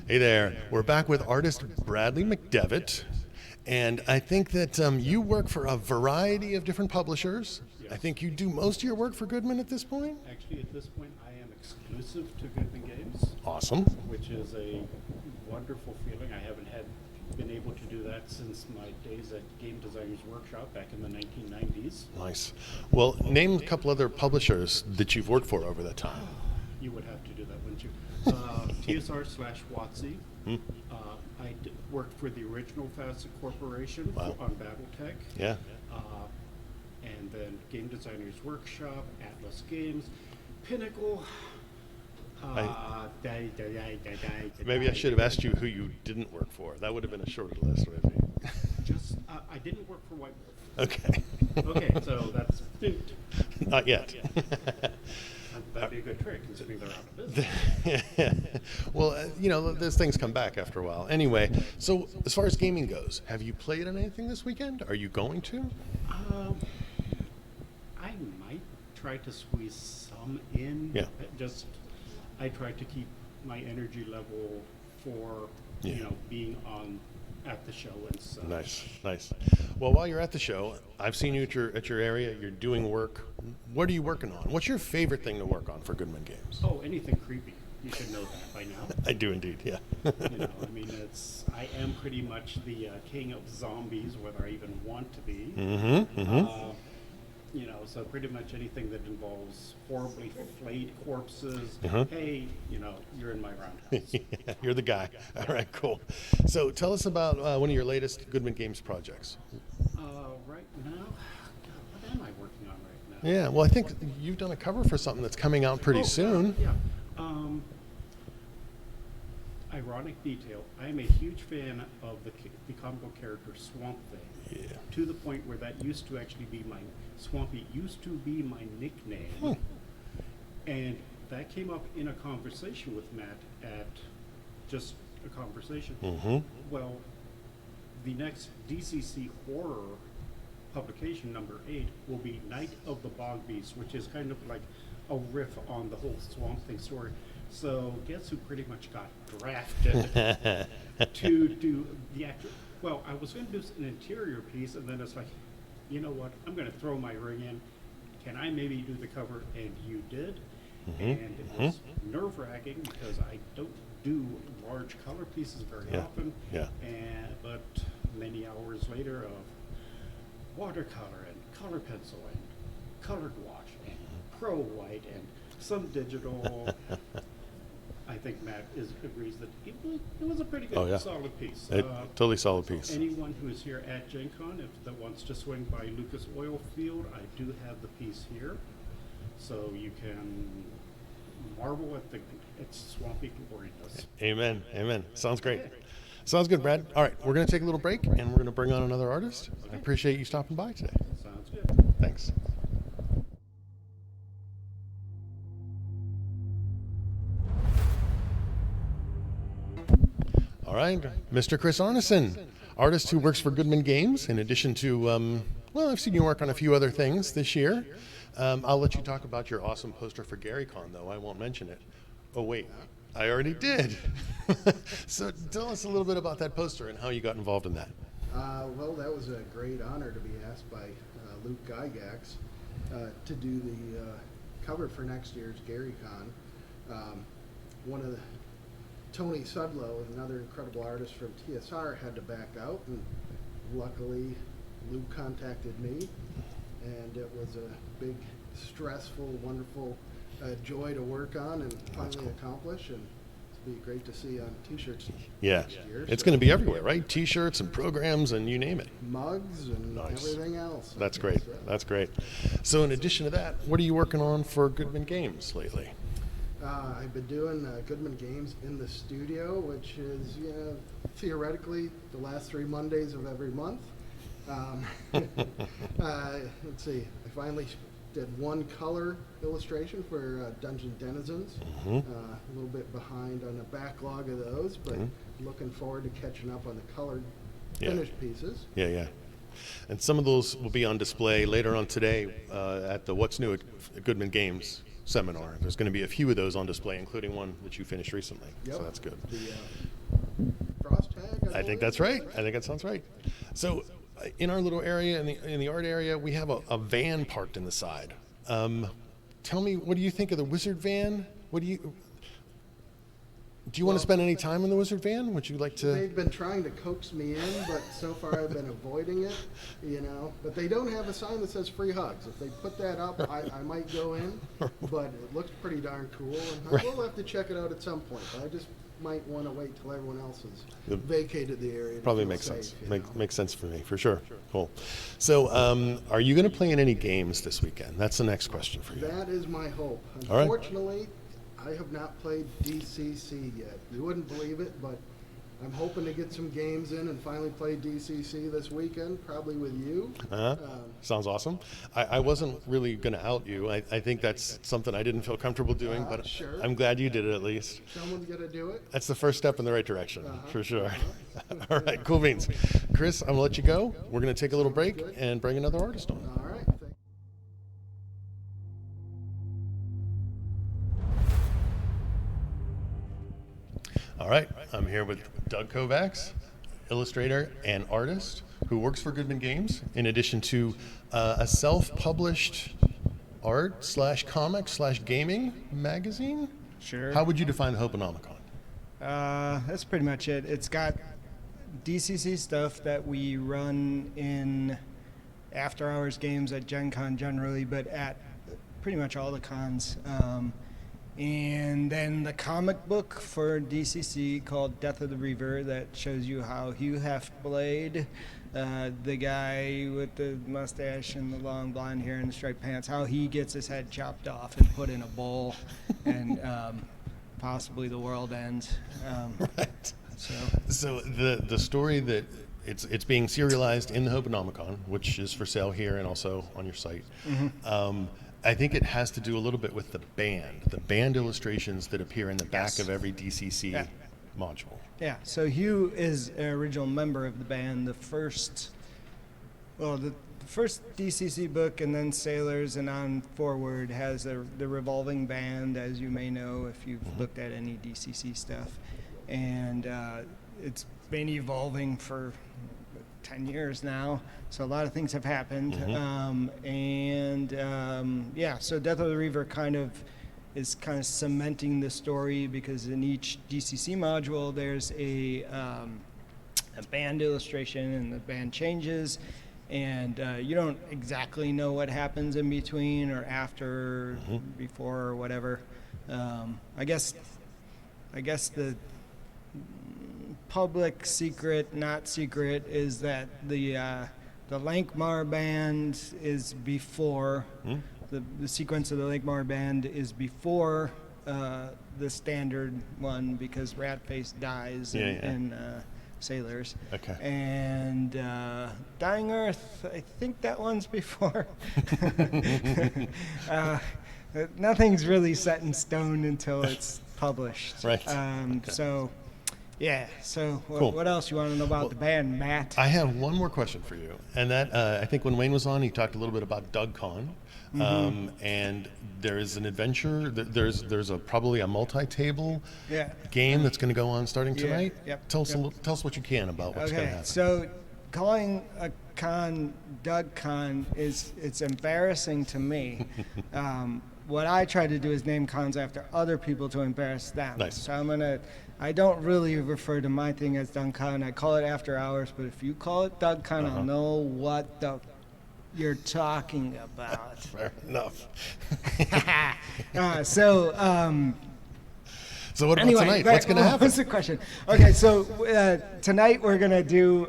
Hey there. We're back with artist Bradley McDevitt. And I think that you work for a variety of different publishers. Yes. I think you do most of your work for Goodman at this point. Actually, at this point, I am exclusive to Goodman Games, Awesome. which is a wonderful feeling. I haven't been able to do that since my days at Game Designers Workshop back in the 1990s. Nice. Well, name a couple other publishers that you've worked for over that time. You would have to do that, wouldn't you? TSR/WotC. I worked for the original Facet Corporation Wow. on BattleTech. Yeah. And then Game Designers Workshop, Atlas Games, Pinnacle. Maybe I should have asked you who you didn't work for. That would have been a shorter list, maybe. Just, I didn't work for White Wolf. Okay. Okay, so that's Not yet. that'd be a good trick considering they're out of business. Well, those things come back after a while. Anyway, so as far as gaming goes, have you played on anything this weekend? Are you going to? I might try to squeeze some in. Yeah. I try to keep my energy level for Yeah. being on at the show and stuff. Nice. Well, while you're at the show, I've seen you at your area. You're doing work. What are you working on? What's your favorite thing to work on for Goodman Games? Oh, anything creepy. You should know that by now. I do indeed. Yeah. I am pretty much the king of zombies, whether I even want to be. So pretty much anything that involves horribly flayed corpses. Hey, you're in my roundhouse. You're the guy. All right, cool. So tell us about one of your latest Goodman Games projects. Right now, God, what am I working on right now? Yeah, well, I think you've done a cover for something that's coming out pretty soon. Yeah. Ironic detail. I am a huge fan of the comic book character Swamp Thing. Yeah. To the point where that used to actually be Swampy used to be my nickname. And that came up in a conversation with Matt at just a conversation. Well, the next DCC horror publication, number 8, will be Night of the Bog Beast, which is kind of like a riff on the whole Swamp Thing story. So guess who pretty much got drafted to do the actual... Well, I was going to do an interior piece, and then it's like, you know what? I'm going to throw my ring in. Can I maybe do the cover? And you did. And it was nerve-wracking because I don't do large color pieces very often. Yeah. But many hours later of watercolor and color pencil and colored wash and pro white and some digital. I think Matt agrees that it was a pretty good, solid piece. Totally solid piece. Anyone who is here at Gen Con, that wants to swing by Lucas Oil Field, I do have the piece here. So you can marvel at its swampy gloriness. Amen. Sounds great. Sounds good, Brad. All right, we're going to take a little break, and we're going to bring on another artist. I appreciate you stopping by today. Sounds good. Thanks. All right, Mr. Chris Arneson, artist who works for Goodman Games, in addition to, I've seen you work on a few other things this year. I'll let you talk about your awesome poster for GaryCon, though. I won't mention it. Oh, wait, I already did. So tell us a little bit about that poster and how you got involved in that. Well, that was a great honor to be asked by Luke Gygax to do the cover for next year's GaryCon. One of the Tony Sudlow, another incredible artist from TSR, had to back out, and luckily Luke contacted me, and it was a big, stressful, wonderful joy to work on and finally accomplish, and it'll be great to see on t-shirts next year. It's going to be everywhere, right? T-shirts and programs and you name it. Mugs and everything else. That's great. That's great. So in addition to that, what are you working on for Goodman Games lately? I've been doing Goodman Games in the studio, which is theoretically the last 3 Mondays of every month. Let's see, I finally did one color illustration for Dungeon Denizens. A little bit behind on a backlog of those, but looking forward to catching up on the colored finished pieces. Yeah. And some of those will be on display later on today at the What's New at Goodman Games seminar. There's going to be a few of those on display, including one that you finished recently. So that's good. I think that's right. I think that sounds right. So, in our little area, in the art area, we have a van parked in the side. Tell me, what do you think of the wizard van? Do you want to spend any time in the wizard van? Would you like to? They've been trying to coax me in, but so far I've been avoiding it, you know. But they don't have a sign that says free hugs. If they put that up, I might go in, but it looks pretty darn cool. And I will have to check it out at some point, but I just might want to wait till everyone else has vacated the area. Probably makes sense. Makes sense for me, for sure. Cool. So, are you going to play in any games this weekend? That's the next question for you. That is my hope. All right. Unfortunately, I have not played DCC yet. You wouldn't believe it, but I'm hoping to get some games in and finally play DCC this weekend, probably with you. Sounds awesome. I wasn't really going to out you. I think that's something I didn't feel comfortable doing, but sure. I'm glad you did it at least. Someone's got to do it. That's the first step in the right direction, for sure. All right, cool beans. Chris, I'm going to let you go. We're going to take a little break and bring another artist on. All right. All right, I'm here with Doug Kovacs, illustrator and artist who works for Goodman Games, in addition to a self-published art/comic/gaming magazine. Sure. How would you define the Hoponomicon? That's pretty much it. It's got DCC stuff that we run in after-hours games at Gen Con generally, but at pretty much all the cons. And then the comic book for DCC called Death of the Reaver that shows you how Hugh Heft played, the guy with the mustache and the long blonde hair and the striped pants, how he gets his head chopped off and put in a bowl and possibly the world ends. Right. So the story that it's being serialized in the Hoponomicon, which is for sale here and also on your site. Mm-hmm. I think it has to do a little bit with the band illustrations that appear in the back of every DCC module. Yeah, so Hugh is an original member of the band. The first DCC book and then Sailors and on forward has the revolving band, as you may know if you've looked at any DCC stuff. And it's been evolving for 10 years now, so a lot of things have happened. So Death of the Reaver is kind of cementing the story, because in each DCC module there's a band illustration and the band changes, and you don't exactly know what happens in between or after, before or whatever. I guess the public secret, not secret, is that the Lankmar band is before the sequence of the Lankmar band is before the standard one, because Ratface dies in Sailors. Okay. And Dying Earth, I think that one's before. Nothing's really set in stone until it's published. Right. So. Yeah, so Cool. What else you want to know about the band, Matt? I have one more question for you, and that I think when Wayne was on, he talked a little bit about DougCon, and there is an adventure. There's probably a multi-table game that's going to go on starting tonight. Yep. Tell us what you can about what's going to happen. So calling a con DougCon it's embarrassing to me. What I try to do is name cons after other people to embarrass them. Nice. So I don't really refer to my thing as DougCon. I call it After Hours, but if you call it DougCon, I'll know what you're talking about. Fair enough. So what about anyway, tonight? What's going to happen? What's the question? Okay, so tonight we're going to do,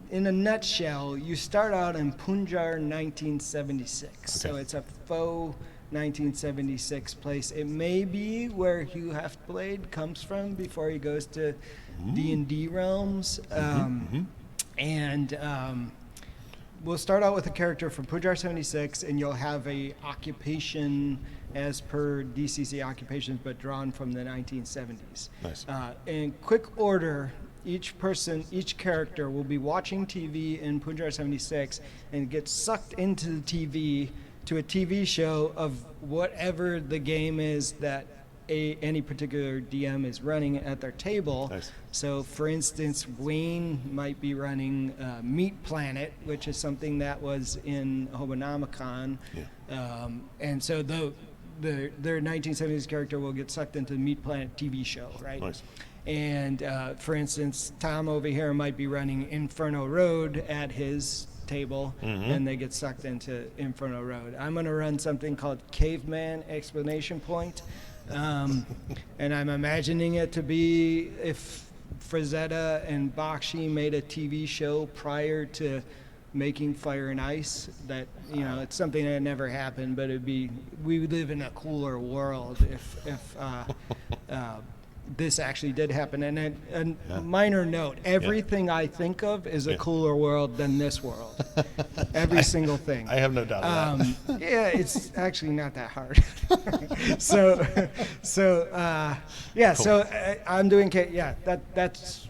in a nutshell, you start out in Punjab 1976. So it's a faux 1976 place. It may be where Hugh Heft played comes from before he goes to D&D realms. We'll start out with a character from Punjab 76, and you'll have a occupation as per DCC occupations, but drawn from the 1970s. Nice. In quick order, each character will be watching TV in Punjab 76 and get sucked into the TV to a TV show of whatever the game is that any particular DM is running at their table. Nice. So, for instance, Wayne might be running Meat Planet, which is something that was in Hobonomicon. Yeah. And so their 1970s character will get sucked into the Meat Planet TV show, right? Nice. And for instance, Tom over here might be running Inferno Road at his table, and they get sucked into Inferno Road. I'm going to run something called Caveman Explanation Point, and I'm imagining it to be if Frazetta and Bakshi made a TV show prior to making Fire and Ice. That, you know, it's something that never happened, but it'd be, we would live in a cooler world if this actually did happen. And a minor note, everything I think of is a cooler world than this world. Every single thing. I have no doubt of that. Yeah, it's actually not that hard. So I'm doing, that's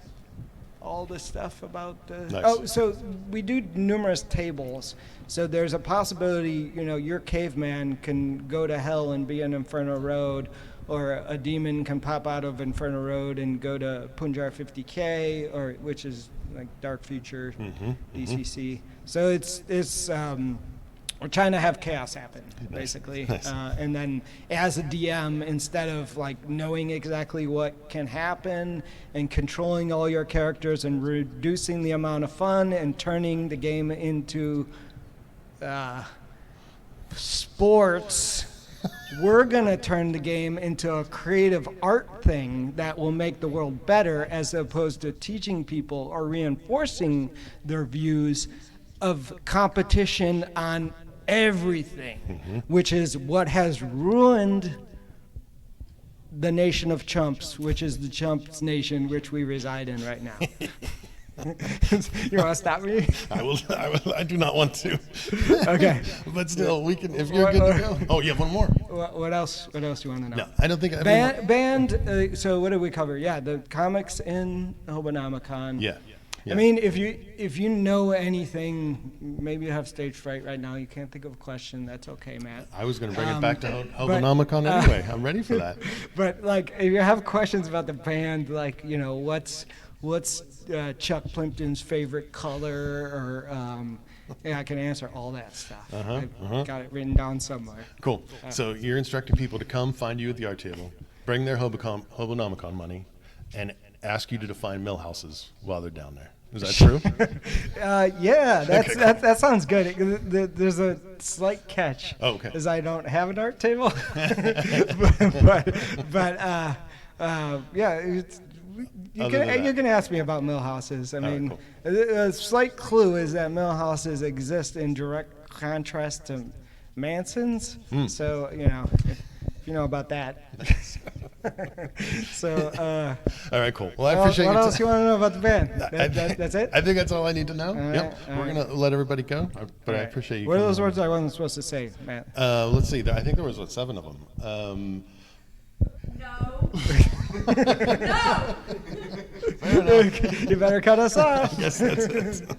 all the stuff about Nice. Oh, so we do numerous tables. So there's a possibility, you know, your caveman can go to hell and be in Inferno Road, or a demon can pop out of Inferno Road and go to Punjar 50K, or which is like Dark Future, DCC. So it's we're trying to have chaos happen, basically. Nice. And then as a DM, instead of like knowing exactly what can happen and controlling all your characters and reducing the amount of fun and turning the game into sports, we're going to turn the game into a creative art thing that will make the world better, as opposed to teaching people or reinforcing their views of competition on everything, which is what has ruined the nation of chumps, which is the chumps nation which we reside in right now. You want to stop me? I will. I do not want to. Okay. But still, we can. If you're good to go. Oh, you have one more. What else? What else do you want to know? No, I don't think. Band. So what did we cover? Yeah, the comics in Hobonomicon. Yeah. I mean, if you know anything, maybe you have stage fright right now. You can't think of a question. That's okay, Matt. I was going to bring it back to Hobonomicon anyway. I'm ready for that. But like, if you have questions about the band, like, you know, what's Chuck Plimpton's favorite color, or yeah, I can answer all that stuff. I've got it written down somewhere. Cool. So you're instructing people to come find you at the art table, bring their Hobonomicon money, and ask you to define mill houses while they're down there. Is that true? Yeah, that sounds good. There's a slight catch. Oh, okay. Is I don't have an art table. but yeah, you can ask me about mill houses. I mean, cool. A slight clue is that mill houses exist in direct contrast to Mansons. So, you know, if you know about that. So, all right, cool. Well, I appreciate what your else you want to know about the band? That's it? I think that's all I need to know. Yep. all We're right. going to let everybody go, but I appreciate you. What are coming those on. words I wasn't supposed to say, Matt? Let's see. I think there was, 7 of them. No. No. Fair enough. You better cut us off. Yes, that's it.